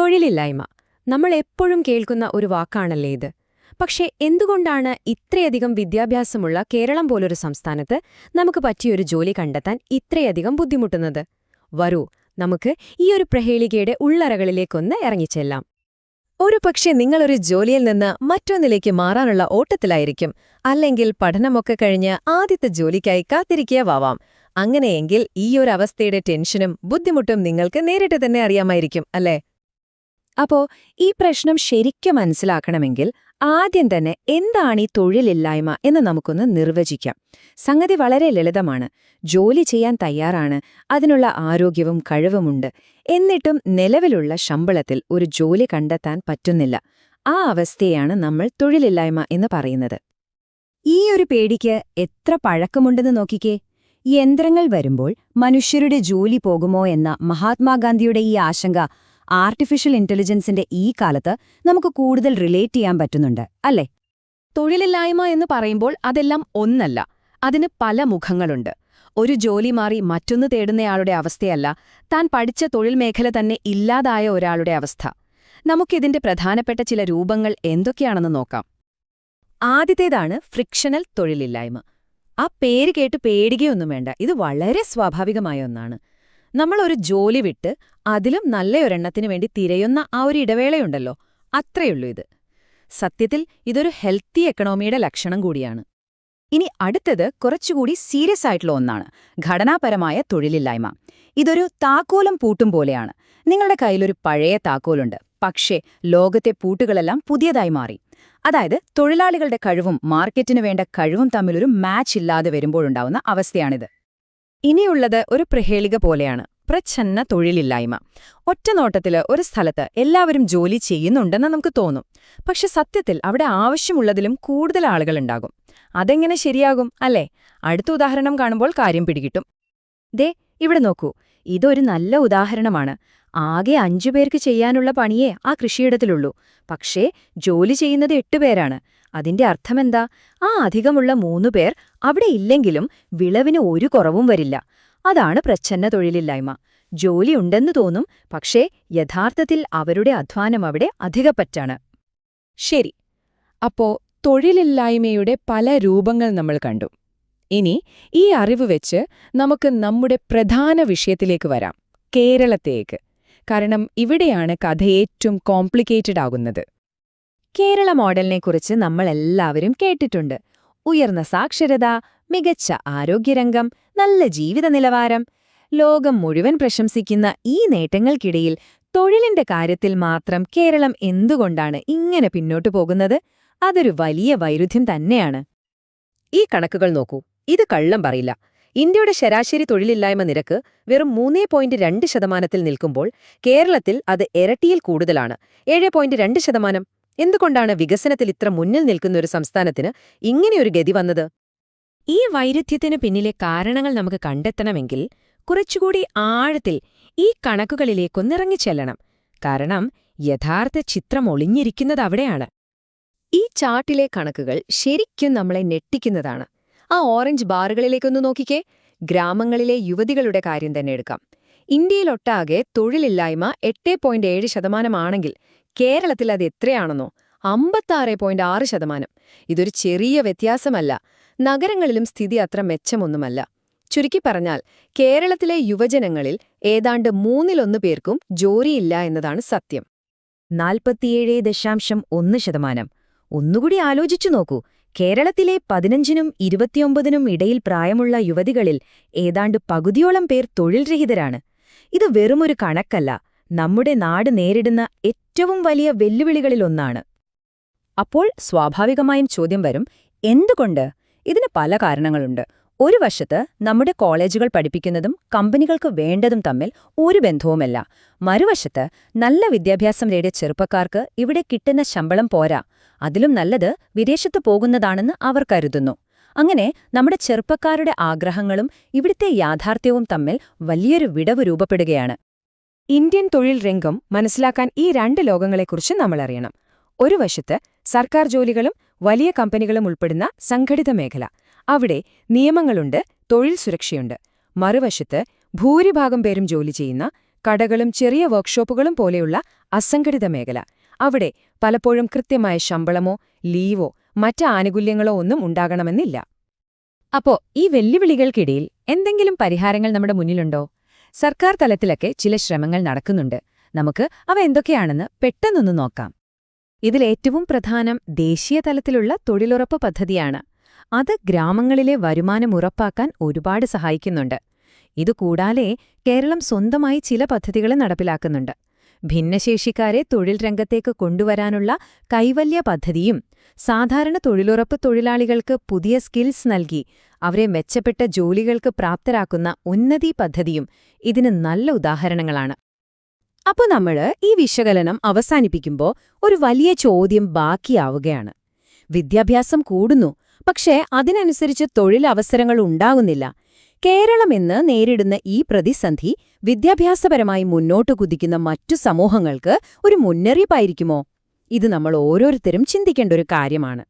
തൊഴിലില്ലായ്മ നമ്മൾ എപ്പോഴും കേൾക്കുന്ന ഒരു വാക്കാണല്ലേ ഇത്. പക്ഷേ എന്തുകൊണ്ടാണ് ഇത്രയധികം വിദ്യാഭ്യാസമുള്ള കേരളം പോലൊരു സംസ്ഥാനത്ത് നമുക്ക് പറ്റിയൊരു ജോലി കണ്ടെത്താൻ ഇത്രയധികം ബുദ്ധിമുട്ടുന്നത്? വരൂ, നമുക്ക് ഈയൊരു പ്രഹേളികയുടെ ഉള്ളറകളിലേക്കൊന്ന് ഇറങ്ങിച്ചെല്ലാം. ഒരുപക്ഷെ നിങ്ങളൊരു ജോലിയിൽ നിന്ന് മറ്റൊന്നിലേക്ക് മാറാനുള്ള ഓട്ടത്തിലായിരിക്കും, അല്ലെങ്കിൽ പഠനമൊക്കെ കഴിഞ്ഞ് ആദ്യത്തെ ജോലിക്കായി കാത്തിരിക്കുകയാവാം. അങ്ങനെയെങ്കിൽ ഈയൊരവസ്ഥയുടെ ടെൻഷനും ബുദ്ധിമുട്ടും നിങ്ങൾക്ക് നേരിട്ട് തന്നെ അറിയാമായിരിക്കും, അല്ലേ? അപ്പോ ഈ പ്രശ്നം ശരിക്കും മനസ്സിലാക്കണമെങ്കിൽ ആദ്യം തന്നെ എന്താണ് ഈ തൊഴിലില്ലായ്മ എന്ന് നമുക്കൊന്ന് നിർവചിക്കാം. സംഗതി വളരെ ലളിതമാണ്. ജോലി ചെയ്യാൻ തയ്യാറാണ്, അതിനുള്ള ആരോഗ്യവും കഴിവുമുണ്ട്. എന്നിട്ടും നിലവിലുള്ള ശമ്പളത്തിൽ ഒരു ജോലി കണ്ടെത്താൻ പറ്റുന്നില്ല. ആ അവസ്ഥയാണ് നമ്മൾ തൊഴിലില്ലായ്മ എന്ന് പറയുന്നത്. ഈ ഒരു പേടിക്ക് എത്ര പഴക്കമുണ്ടെന്ന് നോക്കിക്കേ. യന്ത്രങ്ങൾ വരുമ്പോൾ മനുഷ്യരുടെ ജോലി പോകുമോ എന്ന മഹാത്മാഗാന്ധിയുടെ ഈ ആശങ്ക ആർട്ടിഫിഷ്യൽ ഇന്റലിജൻസിന്റെ ഈ കാലത്ത് നമുക്ക് കൂടുതൽ റിലേറ്റ് ചെയ്യാൻ പറ്റുന്നുണ്ട്, അല്ലേ? തൊഴിലില്ലായ്മ എന്ന് പറയുമ്പോൾ അതെല്ലാം ഒന്നല്ല, അതിന് പല മുഖങ്ങളുണ്ട്. ഒരു ജോലി മാറി മറ്റൊന്ന് തേടുന്നയാളുടെ അവസ്ഥയല്ല, താൻ പഠിച്ച തൊഴിൽ മേഖല തന്നെ ഇല്ലാതായ ഒരാളുടെ അവസ്ഥ. നമുക്കിതിന്റെ പ്രധാനപ്പെട്ട ചില രൂപങ്ങൾ എന്തൊക്കെയാണെന്ന് നോക്കാം. ആദ്യത്തേതാണ് ഫ്രിക്ഷണൽ തൊഴിലില്ലായ്മ. ആ പേര് കേട്ട് പേടിക്കുകയൊന്നും വേണ്ട, ഇത് വളരെ സ്വാഭാവികമായ ഒന്നാണ്. നമ്മളൊരു ജോലി വിട്ട് അതിലും നല്ലയൊരെണ്ണത്തിനു വേണ്ടി തിരയുന്ന ആ ഒരു ഇടവേളയുണ്ടല്ലോ, അത്രയുള്ളൂ ഇത്. സത്യത്തിൽ ഇതൊരു ഹെൽത്തി എക്കണോമിയുടെ ലക്ഷണം കൂടിയാണ്. ഇനി അടുത്തത് കുറച്ചുകൂടി സീരിയസ് ആയിട്ടുള്ള ഒന്നാണ്, ഘടനാപരമായ തൊഴിലില്ലായ്മ. ഇതൊരു താക്കോലും പൂട്ടും പോലെയാണ്. നിങ്ങളുടെ കയ്യിലൊരു പഴയ താക്കോലുണ്ട്, പക്ഷേ ലോകത്തെ പൂട്ടുകളെല്ലാം പുതിയതായി മാറി. അതായത് തൊഴിലാളികളുടെ കഴിവും മാർക്കറ്റിനു വേണ്ട കഴിവും തമ്മിലൊരു മാച്ച് ഇല്ലാതെ വരുമ്പോഴുണ്ടാവുന്ന അവസ്ഥയാണിത്. ഇനിയുള്ളത് ഒരു പ്രഹേളിക പോലെയാണ്, പ്രച്ഛന്ന തൊഴിലില്ലായ്മ. ഒറ്റനോട്ടത്തില് ഒരു സ്ഥലത്ത് എല്ലാവരും ജോലി ചെയ്യുന്നുണ്ടെന്ന് നമുക്ക് തോന്നും, പക്ഷെ സത്യത്തിൽ അവിടെ ആവശ്യമുള്ളതിലും കൂടുതൽ ആളുകളുണ്ടാകും. അതെങ്ങനെ ശരിയാകും, അല്ലേ? അടുത്ത ഉദാഹരണം കാണുമ്പോൾ കാര്യം പിടികിട്ടും. ദേ ഇവിടെ നോക്കൂ, ഇതൊരു നല്ല ഉദാഹരണമാണ്. ആകെ 5 പേർക്ക് ചെയ്യാനുള്ള പണിയേ ആ കൃഷിയിടത്തിലുള്ളൂ, പക്ഷേ ജോലി ചെയ്യുന്നത് 8 പേരാണ്. അതിന്റെ അർത്ഥമെന്താ? ആ അധികമുള്ള 3 പേർ അവിടെ ഇല്ലെങ്കിലും വിളവിന് ഒരു കുറവും വരില്ല. അതാണ് പ്രച്ഛന്ന തൊഴിലില്ലായ്മ. ജോലിയുണ്ടെന്ന് തോന്നും, പക്ഷേ യഥാർത്ഥത്തിൽ അവരുടെ അധ്വാനം അവിടെ അധികപ്പറ്റാണ്. ശരി, അപ്പോ തൊഴിലില്ലായ്മയുടെ പല രൂപങ്ങൾ നമ്മൾ കണ്ടു. ഇനി ഈ അറിവ് വെച്ച് നമുക്ക് നമ്മുടെ പ്രധാന വിഷയത്തിലേക്ക് വരാം, കേരളത്തേക്ക്. കാരണം ഇവിടെയാണ് കഥ ഏറ്റവും കോംപ്ലിക്കേറ്റഡ് ആകുന്നത്. കേരള മോഡലിനെക്കുറിച്ച് നമ്മളെല്ലാവരും കേട്ടിട്ടുണ്ട്. ഉയർന്ന സാക്ഷരത, മികച്ച ആരോഗ്യരംഗം, നല്ല ജീവിത നിലവാരം. ലോകം മുഴുവൻ പ്രശംസിക്കുന്ന ഈ നേട്ടങ്ങൾക്കിടയിൽ തൊഴിലിന്റെ കാര്യത്തിൽ മാത്രം കേരളം എന്തുകൊണ്ടാണ് ഇങ്ങനെ പിന്നോട്ടു പോകുന്നത്? അതൊരു വലിയ വൈരുദ്ധ്യം തന്നെയാണ്. ഈ കണക്കുകൾ നോക്കൂ, ഇത് കള്ളം പറയില്ല. ഇന്ത്യയുടെ ശരാശരി തൊഴിലില്ലായ്മ നിരക്ക് വെറും 3.2% നിൽക്കുമ്പോൾ കേരളത്തിൽ അത് ഇരട്ടിയിൽ കൂടുതലാണ്, 7.2%. എന്തുകൊണ്ടാണ് വികസനത്തിൽ ഇത്ര മുന്നിൽ നിൽക്കുന്ന ഒരു സംസ്ഥാനത്തിന് ഇങ്ങനെയൊരു ഗതി വന്നത്? ഈ വൈരുദ്ധ്യത്തിനു പിന്നിലെ കാരണങ്ങൾ നമുക്ക് കണ്ടെത്തണമെങ്കിൽ കുറച്ചുകൂടി ആഴത്തിൽ ഈ കണക്കുകളിലേക്കൊന്നിറങ്ങിച്ചെല്ലണം. കാരണം യഥാർത്ഥ ചിത്രം ഒളിഞ്ഞിരിക്കുന്നത് അവിടെയാണ്. ഈ ചാർട്ടിലെ കണക്കുകൾ ശരിക്കും നമ്മളെ ഞെട്ടിക്കുന്നതാണ്. ആ ഓറഞ്ച് ബാറുകളിലേക്കൊന്ന് നോക്കിക്കേ. ഗ്രാമങ്ങളിലെ യുവതികളുടെ കാര്യം തന്നെ എടുക്കാം. ഇന്ത്യയിലൊട്ടാകെ തൊഴിലില്ലായ്മ 8.7% കേരളത്തിൽ അത് എത്രയാണെന്നോ? 56.6%. ഇതൊരു ചെറിയ വ്യത്യാസമല്ല. നഗരങ്ങളിലും സ്ഥിതി അത്ര മെച്ചമൊന്നുമല്ല. ചുരുക്കി പറഞ്ഞാൽ കേരളത്തിലെ യുവജനങ്ങളിൽ ഏതാണ്ട് 1/3 പേർക്കും ജോലിയില്ല എന്നതാണ് സത്യം. 47.1%. ഒന്നുകൂടി ആലോചിച്ചു നോക്കൂ. കേരളത്തിലെ 15നും 29നും ഇടയിൽ പ്രായമുള്ള യുവതികളിൽ ഏതാണ്ട് പകുതിയോളം പേർ തൊഴിൽ രഹിതരാണ്. ഇത് വെറുമൊരു കണക്കല്ല, നമ്മുടെ നാട് നേരിടുന്ന ഏറ്റവും വലിയ വെല്ലുവിളികളിലൊന്നാണ്. അപ്പോൾ സ്വാഭാവികമായും ചോദ്യം വരും, എന്തുകൊണ്ട്? ഇതിന് പല കാരണങ്ങളുണ്ട്. ഒരു വശത്ത് നമ്മുടെ കോളേജുകൾ പഠിപ്പിക്കുന്നതും കമ്പനികൾക്ക് വേണ്ടതും തമ്മിൽ ഒരു ബന്ധവുമല്ല. മറുവശത്ത് നല്ല വിദ്യാഭ്യാസം നേടിയ ചെറുപ്പക്കാർക്ക് ഇവിടെ കിട്ടുന്ന ശമ്പളം പോരാ, അതിലും നല്ലത് വിദേശത്ത് പോകുന്നതാണെന്ന് അവർ കരുതുന്നു. അങ്ങനെ നമ്മുടെ ചെറുപ്പക്കാരുടെ ആഗ്രഹങ്ങളും ഇവിടുത്തെ യാഥാർത്ഥ്യവും തമ്മിൽ വലിയൊരു വിടവ് രൂപപ്പെടുകയാണ്. ഇന്ത്യൻ തൊഴിൽ രംഗം മനസ്സിലാക്കാൻ ഈ 2 ലോകങ്ങളെക്കുറിച്ച് നമ്മളറിയണം. ഒരു വശത്ത് സർക്കാർ ജോലികളും വലിയ കമ്പനികളും ഉൾപ്പെടുന്ന സംഘടിത മേഖല. അവിടെ നിയമങ്ങളുണ്ട്, തൊഴിൽ സുരക്ഷയുണ്ട്. മറുവശത്ത് ഭൂരിഭാഗം പേരും ജോലി ചെയ്യുന്ന കടകളും ചെറിയ വർക്ക്ഷോപ്പുകളും പോലെയുള്ള അസംഘടിത മേഖല. അവിടെ പലപ്പോഴും കൃത്യമായ ശമ്പളമോ ലീവോ മറ്റ് ആനുകൂല്യങ്ങളോ ഒന്നും ഉണ്ടാകണമെന്നില്ല. അപ്പോ ഈ വെല്ലുവിളികൾക്കിടയിൽ എന്തെങ്കിലും പരിഹാരങ്ങൾ നമ്മുടെ മുന്നിലുണ്ടോ? സർക്കാർ തലത്തിലൊക്കെ ചില ശ്രമങ്ങൾ നടക്കുന്നുണ്ട്. നമുക്ക് അവ എന്തൊക്കെയാണെന്ന് പെട്ടെന്നൊന്ന് നോക്കാം. ഇതിലേറ്റവും പ്രധാനം ദേശീയ തലത്തിലുള്ള തൊഴിലുറപ്പ് പദ്ധതിയാണ്. അത് ഗ്രാമങ്ങളിലെ വരുമാനം ഉറപ്പാക്കാൻ ഒരുപാട് സഹായിക്കുന്നുണ്ട്. ഇതുകൂടാതെ കേരളം സ്വന്തമായി ചില പദ്ധതികൾ നടപ്പിലാക്കുന്നുണ്ട്. ഭിന്നശേഷിക്കാരെ തൊഴിൽ രംഗത്തേക്ക് കൊണ്ടുവരാനുള്ള കൈവല്യ പദ്ധതിയും സാധാരണ തൊഴിലുറപ്പ് തൊഴിലാളികൾക്ക് പുതിയ സ്കിൽസ് നൽകി അവരെ മെച്ചപ്പെട്ട ജോലികൾക്ക് പ്രാപ്തരാക്കുന്ന ഉന്നതി പദ്ധതിയും ഇതിന് നല്ല ഉദാഹരണങ്ങളാണ്. അപ്പോൾ നമ്മൾ ഈ വിശകലനം അവസാനിപ്പിക്കുമ്പോൾ ഒരു വലിയ ചോദ്യം ബാക്കിയാവുകയാണ്. വിദ്യാഭ്യാസം കൂടുന്നു, പക്ഷേ അതിനനുസരിച്ച് തൊഴിലവസരങ്ങൾ ഉണ്ടാകുന്നില്ല. കേരളം ഇന്ന് നേരിടുന്ന ഈ പ്രതിസന്ധി വിദ്യാഭ്യാസപരമായി മുന്നോട്ടു കുതിക്കുന്ന മറ്റു സമൂഹങ്ങൾക്ക് ഒരു മുന്നറിയിപ്പായിരിക്കുമോ? ഇത് നമ്മൾ ഓരോരുത്തരും ചിന്തിക്കേണ്ട ഒരു കാര്യമാണ്.